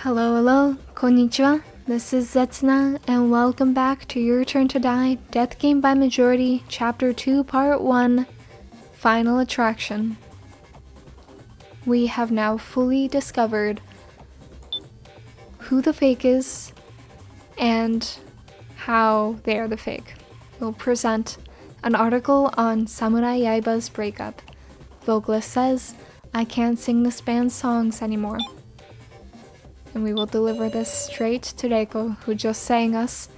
Hello, konnichiwa. This is Zetsuna, and welcome back to Your Turn to Die, Death Game by Majority, Chapter 2, Part 1, Final Attraction. We have now fully discovered who the fake is and how they are the fake. We'll present an article on Samurai Yaiba's breakup. Vocalist says, "I can't sing this band's songs anymore." And we will deliver this straight to Reko, who just sang us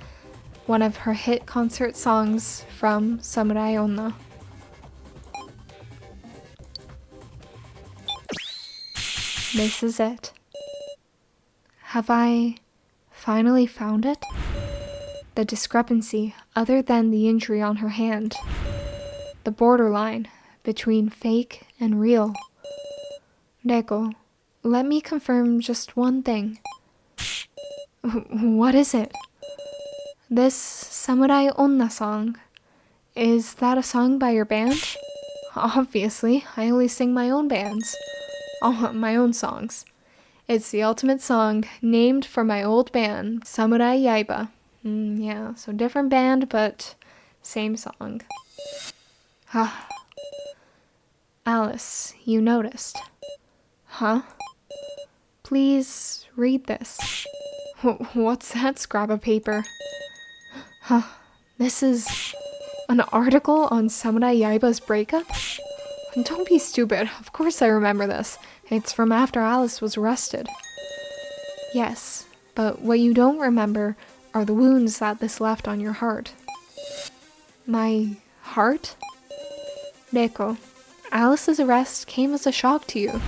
one of her hit concert songs from Samurai Onna. This is it. Have I finally found it? The discrepancy, other than the injury on her hand. The borderline between fake and real. Reko, let me confirm just one thing. What is it? This Samurai Onna song. Is that a song by your band? Obviously, I only sing my own bands. My own songs. It's the ultimate song named for my old band, Samurai Yaiba. Yeah, so different band, but same song. Alice, you noticed. Huh? Please read this. What's that scrap of paper? This is an article on Samurai Yaiba's breakup? Don't be stupid. Of course I remember this. It's from after Alice was arrested. Yes, but what you don't remember are the wounds that this left on your heart. My heart? Reko, Alice's arrest came as a shock to you.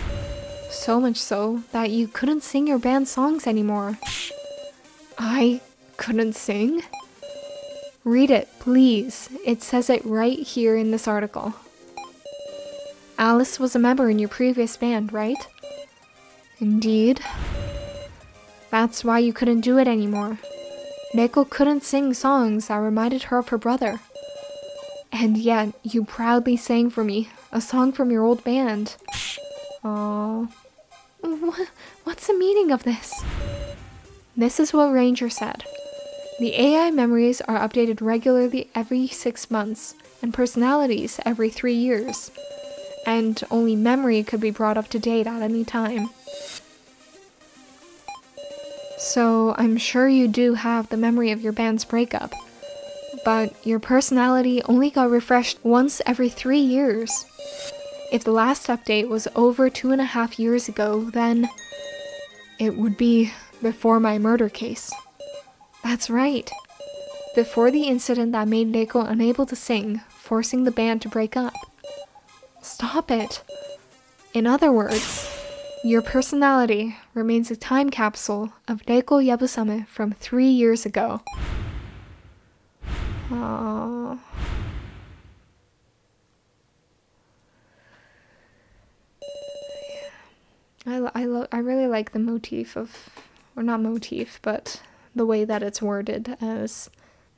So much so that you couldn't sing your band songs anymore. I couldn't sing? Read it, please. It says it right here in this article. Alice was a member in your previous band, right? Indeed. That's why you couldn't do it anymore. Reko couldn't sing songs that reminded her of her brother. And yet, you proudly sang for me, a song from your old band. Aww. What's the meaning of this? This is what Ranger said. The AI memories are updated regularly every 6 months, and personalities every 3 years. And only memory could be brought up to date at any time. So I'm sure you do have the memory of your band's breakup, but your personality only got refreshed once every 3 years. If the last update was over 2.5 years ago, then it would be before my murder case. That's right. Before the incident that made Reko unable to sing, forcing the band to break up. Stop it. In other words, your personality remains a time capsule of Reko Yabusame from 3 years ago. Aww. I really like the motif of, or not motif, but the way that it's worded as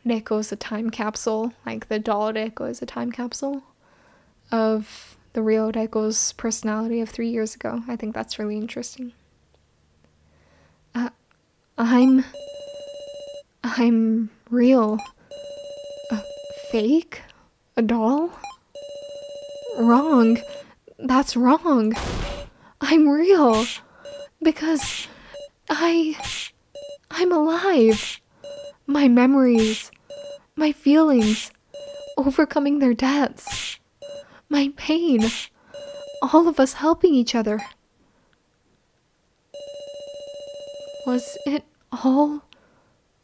Reko's a time capsule, like the doll Reko is a time capsule of the real Reko's personality of 3 years ago. I think that's really interesting. I'm real. Fake? A doll? Wrong. That's wrong. I'm real. Because I'm alive. My memories, my feelings, overcoming their deaths, my pain, all of us helping each other. Was it all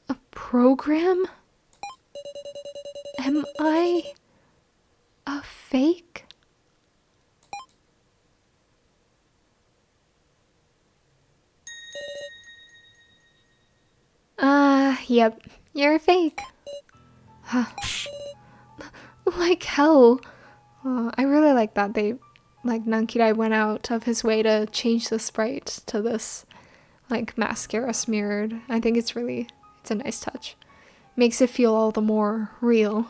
a program? Am I a fake? Yep, you're a fake. Like hell. I really like that Nankidai went out of his way to change the sprite to this, mascara smeared. I think it's a nice touch. Makes it feel all the more real.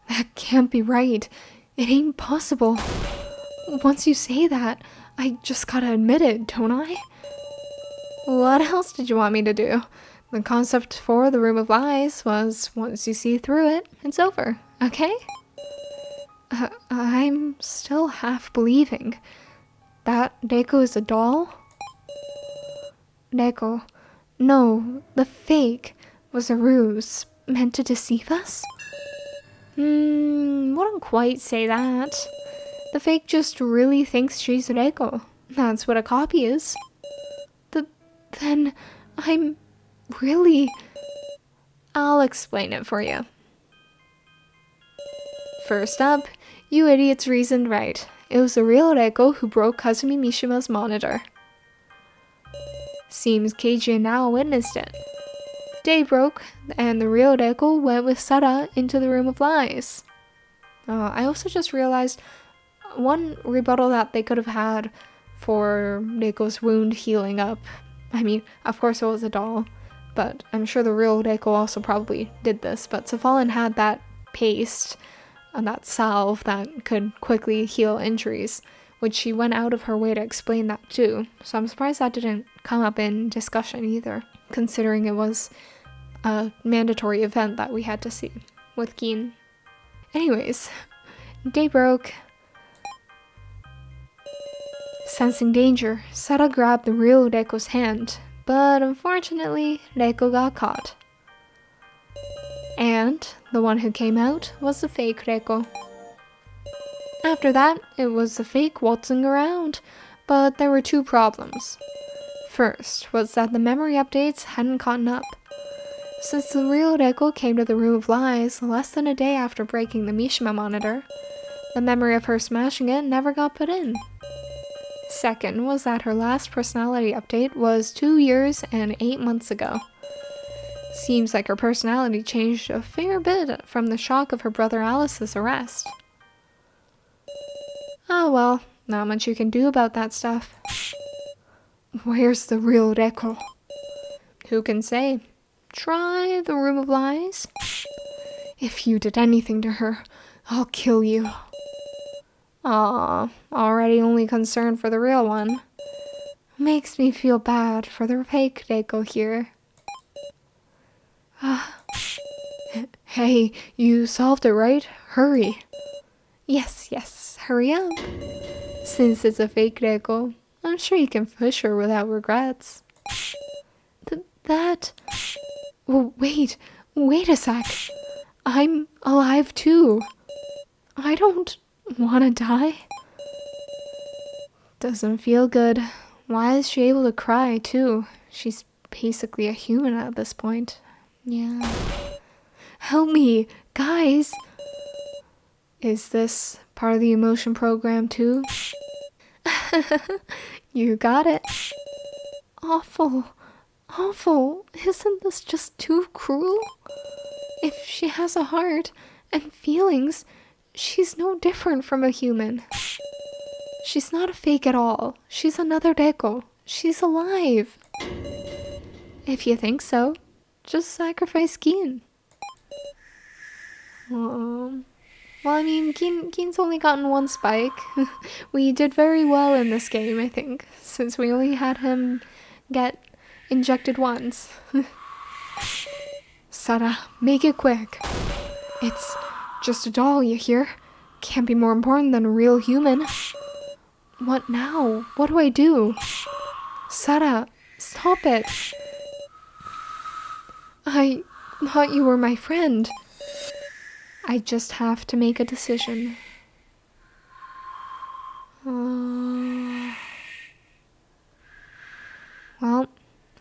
That can't be right. It ain't possible. Once you say that, I just gotta admit it, don't I? What else did you want me to do? The concept for the Room of Lies was once you see through it, it's over, okay? I'm still half believing that Reko is a doll. Reko, no, the fake was a ruse meant to deceive us? Wouldn't quite say that. The fake just really thinks she's Reko. That's what a copy is. Then I'm really... I'll explain it for you. First up, you idiots reasoned right. It was the real Reko who broke Kazumi Mishima's monitor. Seems Keiji and Nao witnessed it. Day broke, and the real Reko went with Sara into the Room of Lies. I also just realized one rebuttal that they could have had for Reko's wound healing up. I mean, of course it was a doll, but I'm sure the real Reko also probably did this, but Sefalin had that paste and that salve that could quickly heal injuries, which she went out of her way to explain that too. So I'm surprised that didn't come up in discussion either, considering it was a mandatory event that we had to see with Gin. Anyways, day broke. Sensing danger, Sara grabbed the real Reko's hand, but unfortunately, Reko got caught. And the one who came out was the fake Reko. After that, it was the fake waltzing around, but there were two problems. First was that the memory updates hadn't caught up. Since the real Reko came to the Room of Lies less than a day after breaking the Mishima monitor, the memory of her smashing it never got put in. Second was that her last personality update was 2 years and 8 months ago. Seems like her personality changed a fair bit from the shock of her brother Alice's arrest. Oh well, not much you can do about that stuff. Where's the real Reko? Who can say? Try the Room of Lies? If you did anything to her, I'll kill you. Aw, already only concerned for the real one. Makes me feel bad for the fake Reko here. Hey, you solved it, right? Hurry. Yes, hurry up. Since it's a fake Reko, I'm sure you can push her without regrets. Oh, wait a sec. I'm alive too. I don't want to die. Doesn't feel good. Why is she able to cry too? She's basically a human at this point. Yeah. Help me, guys. Is this part of the emotion program too? You got it. Awful. Isn't this just too cruel? If she has a heart and feelings, she's no different from a human. She's not a fake at all. She's another Reko. She's alive. If you think so, just sacrifice Gin. Well, I mean, Gin's only gotten one spike. We did very well in this game, I think, since we only had him get injected once. Sara, make it quick. It's just a doll, you hear? Can't be more important than a real human. What now? What do I do? Sara, stop it. I thought you were my friend. I just have to make a decision. Well,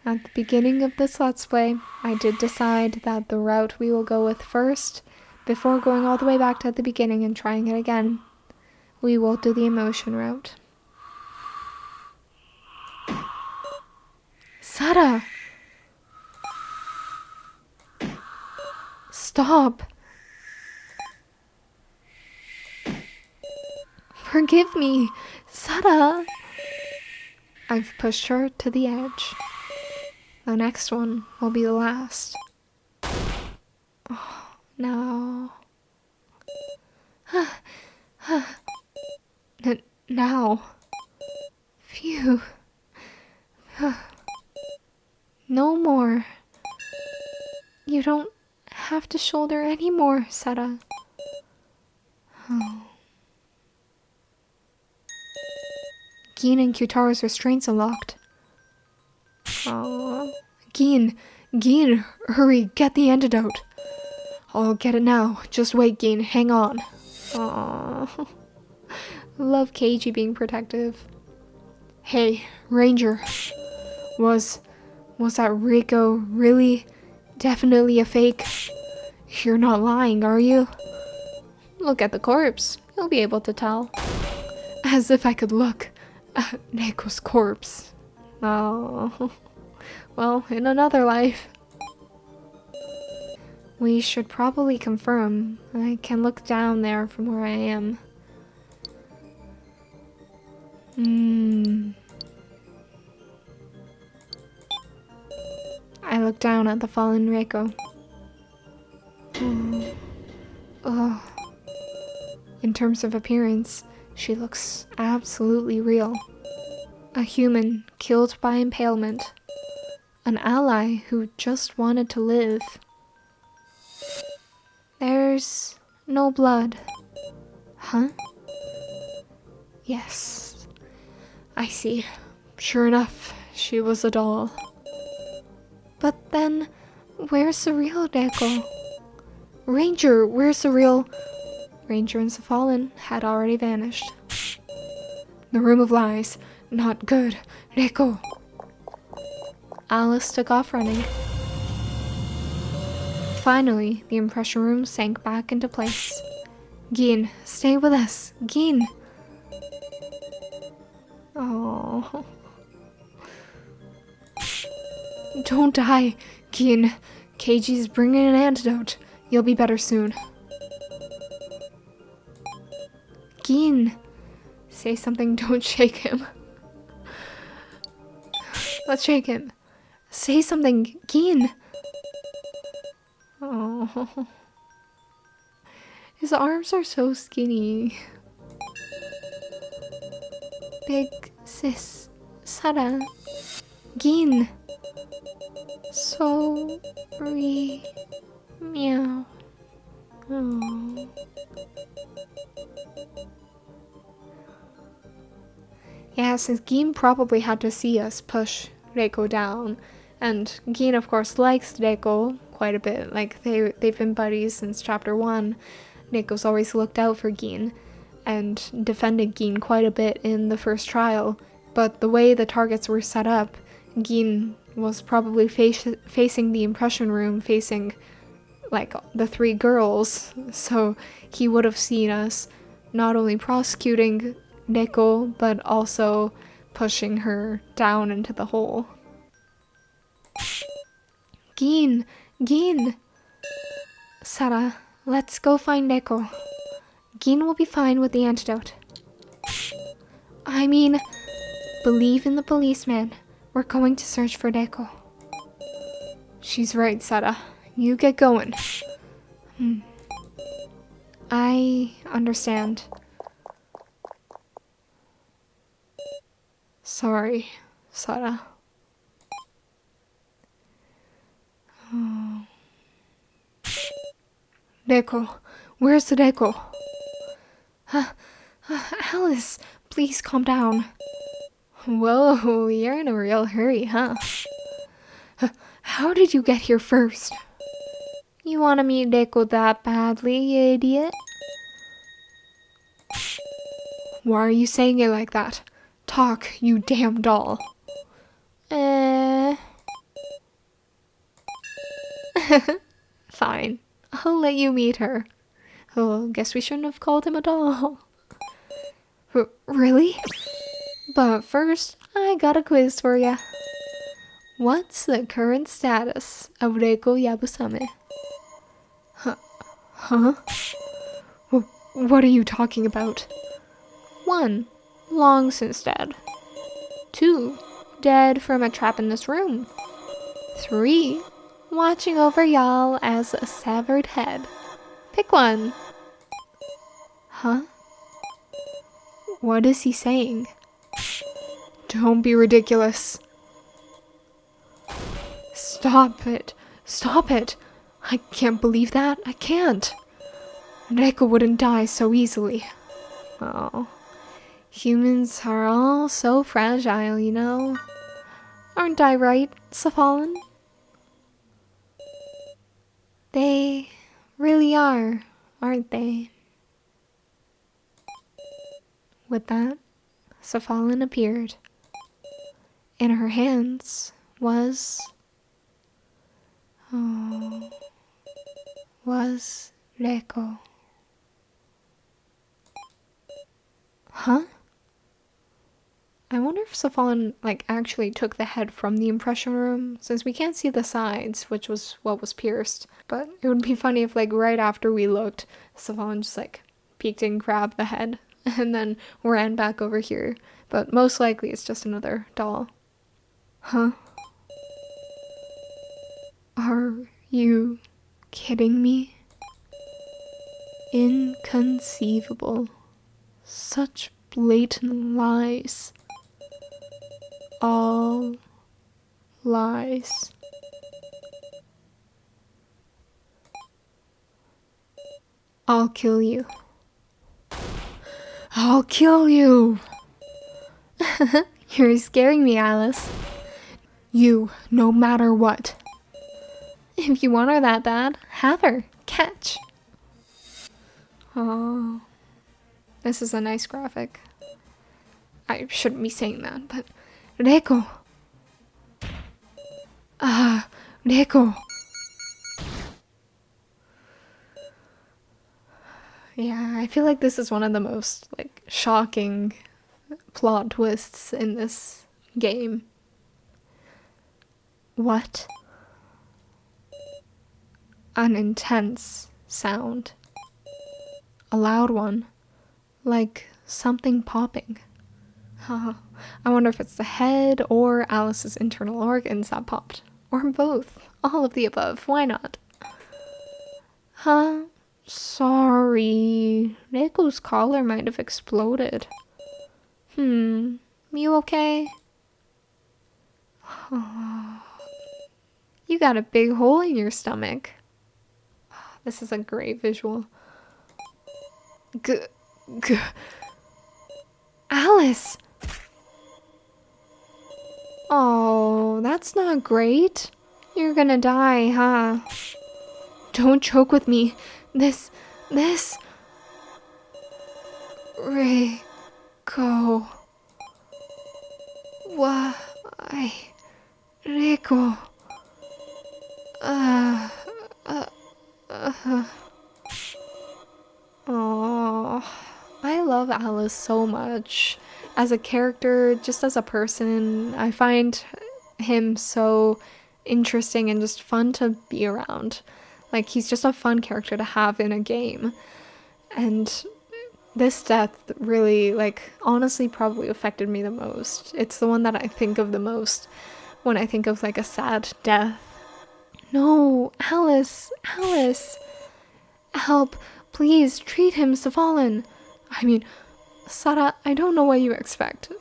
at the beginning of this Let's Play, I did decide that the route we will go with first, before going all the way back to the beginning and trying it again, we will do the emotion route. Sara! Stop! Forgive me, Sara! I've pushed her to the edge. The next one will be the last. Oh, no. Now. Phew. No more. You don't have to shoulder anymore, Sara. Oh. Gin and Q-Taro's restraints unlocked. Oh. Gin, hurry, get the antidote. I'll get it now. Just wait, Gin, hang on. Aww. Love Keiji being protective. Hey, Ranger. Was that Reko really definitely a fake? You're not lying, are you? Look at the corpse. You'll be able to tell. As if I could look at Reko's corpse. Oh. Well, in another life. We should probably confirm. I can look down there from where I am. I look down at the fallen Reko. Oh. In terms of appearance, she looks absolutely real. A human killed by impalement. An ally who just wanted to live. There's no blood. Huh? Yes. I see. Sure enough, she was a doll. But then, where's the real Reko? Ranger, where's the real... Ranger and the Fallen had already vanished. The Room of Lies. Not good. Reko. Alice took off running. Finally, the impression room sank back into place. Gin, stay with us. Gin. Oh. Don't die, Gin. Keiji's bringing an antidote. You'll be better soon. Gin. Say something, don't shake him. Let's shake him. Say something, Gin. Oh. His arms are so skinny. Big sis. Sara. Gin. Sorry. Meow. Oh. Yeah, since Gin probably had to see us push Reko down, and Gin of course likes Reko quite a bit, like they've been buddies since chapter 1. Reko's always looked out for Gin and defended Gin quite a bit in the first trial, but the way the targets were set up, Gin was probably facing the impression room, facing like the 3 girls, so he would have seen us not only prosecuting Reko, but also pushing her down into the hole. Gin! Sara, let's go find Reko. Gin will be fine with the antidote. I mean, believe in the policeman. We're going to search for Reko. She's right, Sara. You get going. I understand. Sorry, Sara. Oh. Reko. Where's the Reko? Alice, please calm down. Whoa, you're in a real hurry, huh? How did you get here first? You want to meet Reko that badly, you idiot? Why are you saying it like that? Talk, you damn doll. Fine. I'll let you meet her. Oh, guess we shouldn't have called him a doll. Really? But first, I got a quiz for ya. What's the current status of Reko Yabusame? Huh? What are you talking about? 1. Long since dead. 2. Dead from a trap in this room. 3. Watching over y'all as a severed head. Pick one. Huh? What is he saying? Don't be ridiculous. Stop it. Stop it. I can't believe that. I can't. Reko wouldn't die so easily. Oh. Humans are all so fragile, you know. Aren't I right, Safalin? They really are, aren't they? With that, Safalin appeared. In her hands was Reko. Huh? I wonder if Safalin actually took the head from the impression room, since we can't see the sides, which was what was pierced. But it would be funny if right after we looked, Safalin just peeked and grabbed the head and then ran back over here. But most likely it's just another doll. Huh? Are you kidding me? Inconceivable. Such blatant lies. All lies. I'll kill you. I'll kill you! You're scaring me, Alice. You, no matter what. If you want her that bad, have her. Catch. Oh. This is a nice graphic. I shouldn't be saying that, but... Reko! Reko! Yeah, I feel like this is one of the most, shocking plot twists in this game. What? An intense sound. A loud one. Like something popping. I wonder if it's the head or Alice's internal organs that popped. Or both. All of the above. Why not? Huh? Sorry. Reko's collar might have exploded. You okay? You got a big hole in your stomach. This is a great visual. Alice! Oh, that's not great. You're gonna die, huh? Don't choke with me. This... Reko... Why... Reko... Oh, I love Alice so much. As a character, just as a person, I find him so interesting and just fun to be around. He's just a fun character to have in a game. And this death really, honestly probably affected me the most. It's the one that I think of the most when I think of, a sad death. No, Alice! Help! Please, treat him, Safalin! I mean, Sara, I don't know what you expect.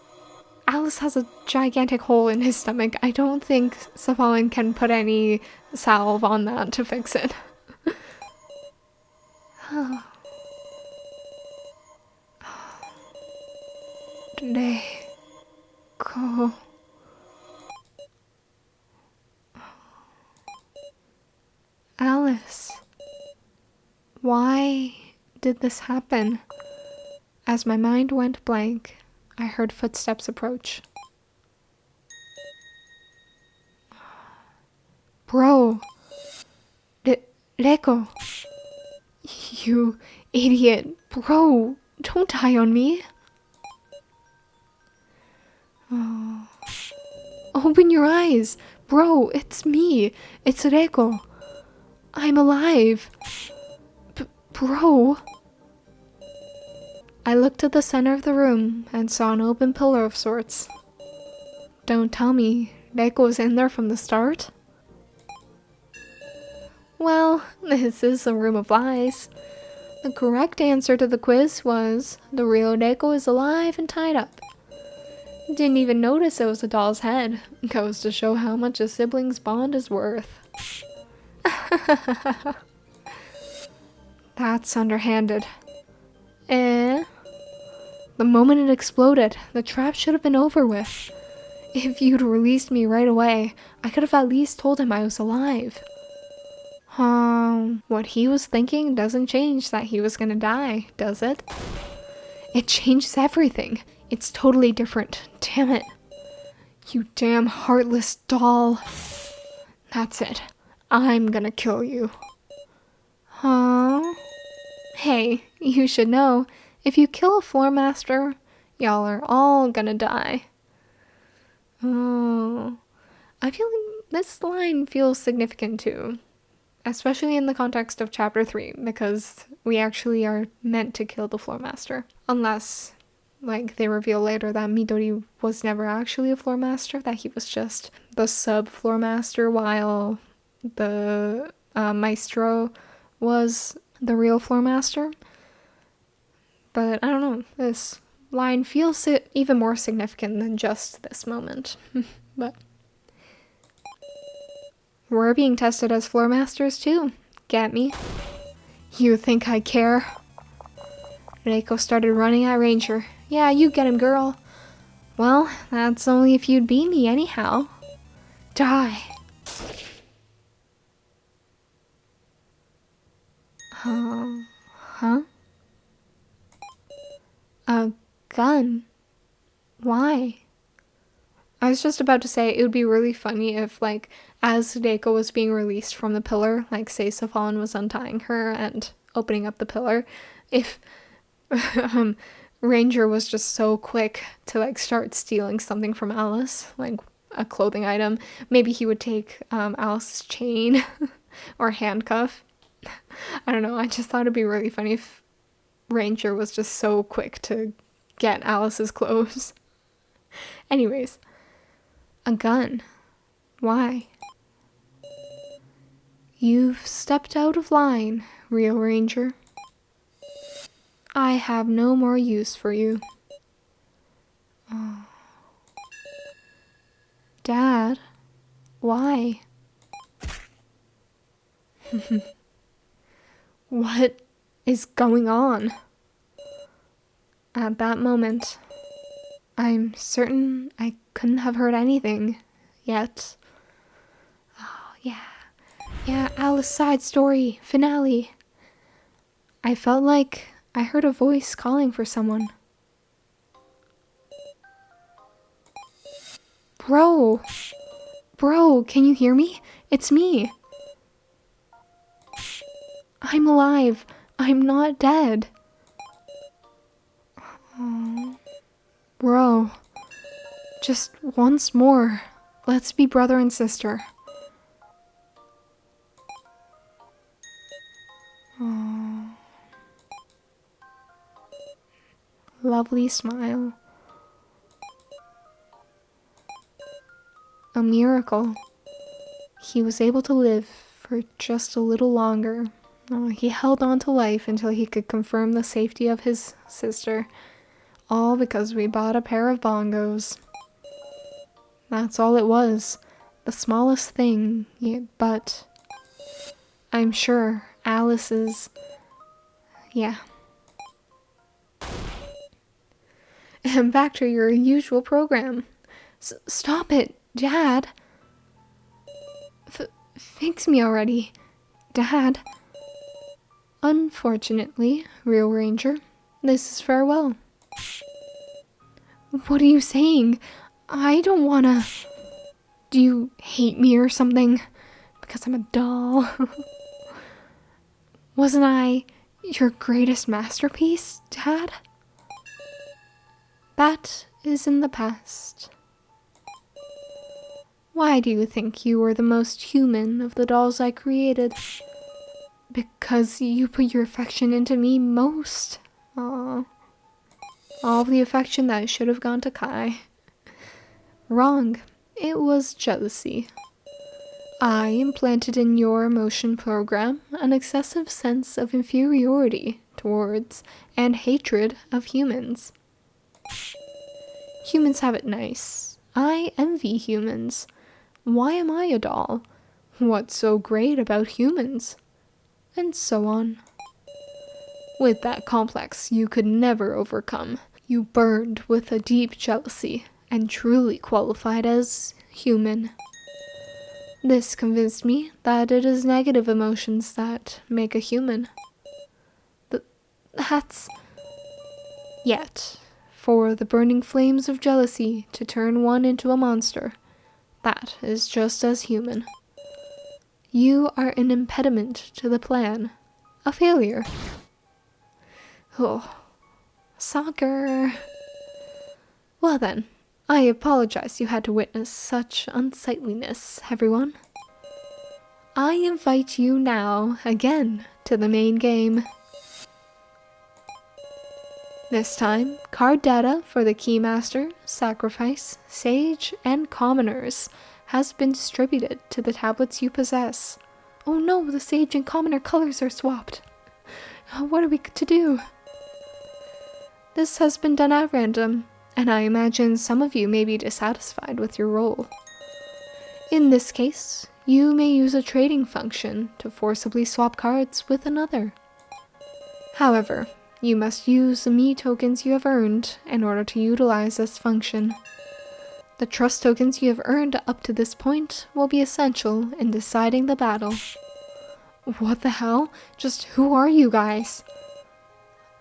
Alice has a gigantic hole in his stomach. I don't think Safalin can put any salve on that to fix it. Reko. Alice. Why did this happen? As my mind went blank, I heard footsteps approach. Bro! Reko! You idiot! Bro! Don't die on me! Oh. Open your eyes! Bro, it's me! It's Reko! I'm alive! Bro! I looked at the center of the room and saw an open pillar of sorts. Don't tell me Reko was in there from the start? Well, this is a room of lies. The correct answer to the quiz was the real Reko is alive and tied up. Didn't even notice it was a doll's head. Goes to show how much a sibling's bond is worth. That's underhanded. The moment it exploded, the trap should have been over with. If you'd released me right away, I could have at least told him I was alive. What he was thinking doesn't change that he was gonna die, does it? It changes everything. It's totally different. Damn it. You damn heartless doll. That's it. I'm gonna kill you. Hey, you should know, if you kill a floor master, y'all are all gonna die. I feel like this line feels significant too. Especially in the context of chapter 3, because we actually are meant to kill the floor master. Unless, like, they reveal later that Midori was never actually a floor master, that he was just the sub floor master while the maestro was the real floor master. But I don't know, this line feels even more significant than just this moment. But we're being tested as floor masters too. Get me? You think I care? Reko started running at Ranger. Yeah, you get him, girl. Well, that's only if you'd beat me anyhow. Die. Huh? A gun? Why? I was just about to say it would be really funny if, like, as Reko was being released from the pillar, like, say Safon was untying her and opening up the pillar, if Ranger was just so quick to, like, start stealing something from Alice, like a clothing item. Maybe he would take Alice's chain or handcuff. I don't know, I just thought it'd be really funny if Ranger was just so quick to get Alice's clothes. Anyways, a gun. Why? You've stepped out of line, Rio Ranger. I have no more use for you. Oh. Dad, why? What is going on? At that moment, I'm certain I couldn't have heard anything yet. Oh, yeah, Alice side story, finale. I felt like I heard a voice calling for someone. Bro, can you hear me? It's me. I'm alive. I'm not dead. Oh, bro, just once more. Let's be brother and sister. Oh. Lovely smile. A miracle. He was able to live for just a little longer. Oh, he held on to life until he could confirm the safety of his sister. All because we bought a pair of bongos. That's all it was. The smallest thing, but I'm sure Alice's... Yeah. And back to your usual program. Stop it, Dad. Fix me already, Dad. Unfortunately, Rio Ranger, this is farewell. What are you saying? I don't wanna... Do you hate me or something? Because I'm a doll? Wasn't I your greatest masterpiece, Dad? That is in the past. Why do you think you were the most human of the dolls I created? Because you put your affection into me most. Aww. All the affection that should have gone to Kai. Wrong. It was jealousy. I implanted in your emotion program an excessive sense of inferiority towards and hatred of humans. Humans have it nice. I envy humans. Why am I a doll? What's so great about humans? And so on. With that complex you could never overcome, you burned with a deep jealousy and truly qualified as human. This convinced me that it is negative emotions that make a human. That's... Yet, for the burning flames of jealousy to turn one into a monster, that is just as human. You are an impediment to the plan. A failure. Oh, soccer. Well then, I apologize you had to witness such unsightliness, everyone. I invite you now, again, to the main game. This time, card data for the Keymaster, Sacrifice, Sage, and Commoners has been distributed to the tablets you possess. Oh no, the Sage and Commoner colors are swapped. What are we to do? This has been done at random, and I imagine some of you may be dissatisfied with your role. In this case, you may use a trading function to forcibly swap cards with another. However, you must use the me tokens you have earned in order to utilize this function. The trust tokens you have earned up to this point will be essential in deciding the battle. What the hell? Just who are you guys?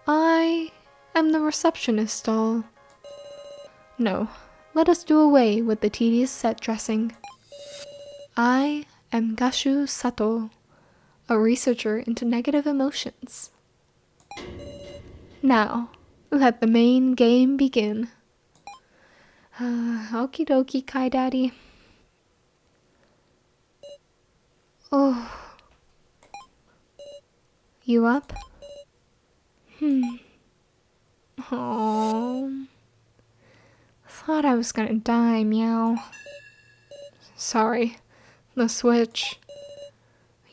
I am the receptionist doll. No, let us do away with the tedious set dressing. I am Gashu Sato, a researcher into negative emotions. Now, let the main game begin. Okie dokie, Kai Daddy. Oh. You up? Oh. Thought I was gonna die, meow. Sorry. The switch.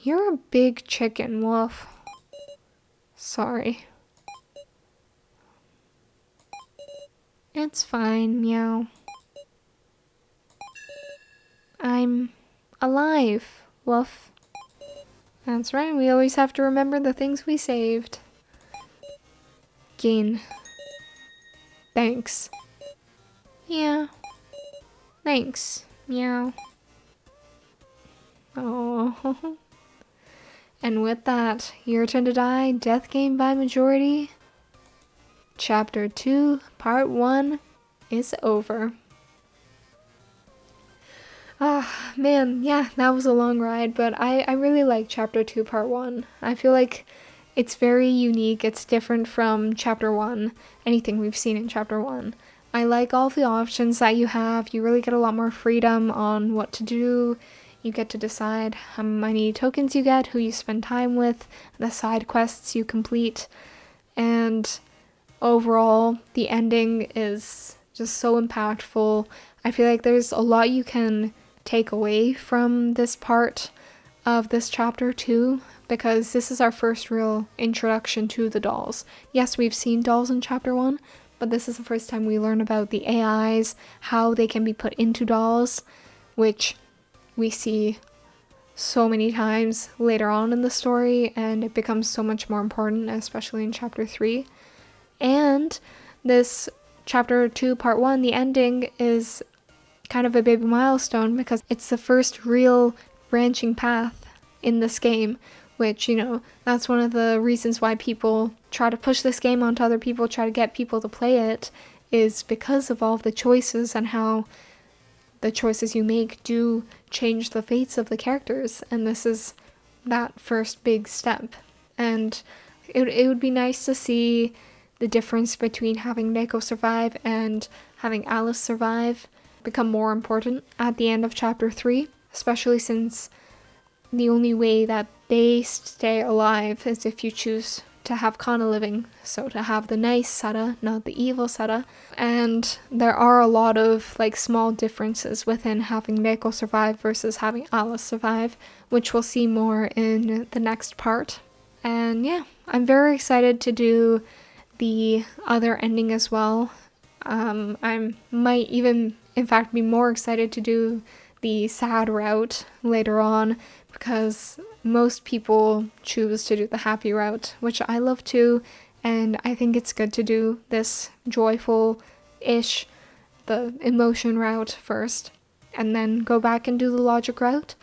You're a big chicken, woof. Sorry. It's fine, meow. I'm alive, woof. That's right, we always have to remember the things we saved. Gin. Thanks. Yeah. Thanks, meow. Oh. And with that, your turn to die, death game by majority. Chapter 2, Part 1 is over. Ah, man, yeah, that was a long ride, but I really like Chapter 2, Part 1. I feel like it's very unique, it's different from Chapter 1, anything we've seen in Chapter 1. I like all the options that you have, you really get a lot more freedom on what to do, you get to decide how many tokens you get, who you spend time with, the side quests you complete, and overall, the ending is just so impactful. I feel like there's a lot you can take away from this part of this chapter too, because this is our first real introduction to the dolls. Yes, we've seen dolls in chapter 1, but this is the first time we learn about the AIs, how they can be put into dolls, which we see so many times later on in the story, and it becomes so much more important, especially in chapter 3. And this chapter 2 part 1, the ending, is kind of a big milestone because it's the first real branching path in this game, which, you know, that's one of the reasons why people try to push this game onto other people, try to get people to play it, is because of all of the choices and how the choices you make do change the fates of the characters, and this is that first big step. And it would be nice to see the difference between having Reko survive and having Alice survive become more important at the end of chapter 3, especially since the only way that they stay alive is if you choose to have Kana living, so to have the nice Sara, not the evil Sara. And there are a lot of like small differences within having Reko survive versus having Alice survive, which we'll see more in the next part. And yeah, I'm very excited to do the other ending as well. I might even, in fact, be more excited to do the sad route later on because most people choose to do the happy route, which I love too, and I think it's good to do this joyful-ish, the emotion route first, and then go back and do the logic route.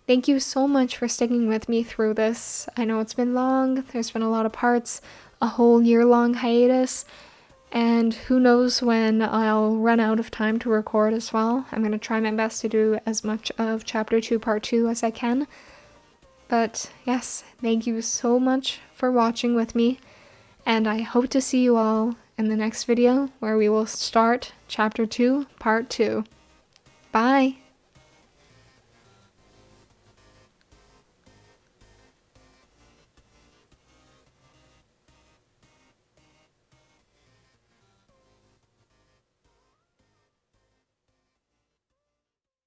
Thank you so much for sticking with me through this. I know it's been long, there's been a lot of parts, a whole year-long hiatus, and who knows when I'll run out of time to record as well. I'm going to try my best to do as much of Chapter 2 Part 2 as I can. But yes, thank you so much for watching with me, and I hope to see you all in the next video where we will start Chapter 2 Part 2. Bye!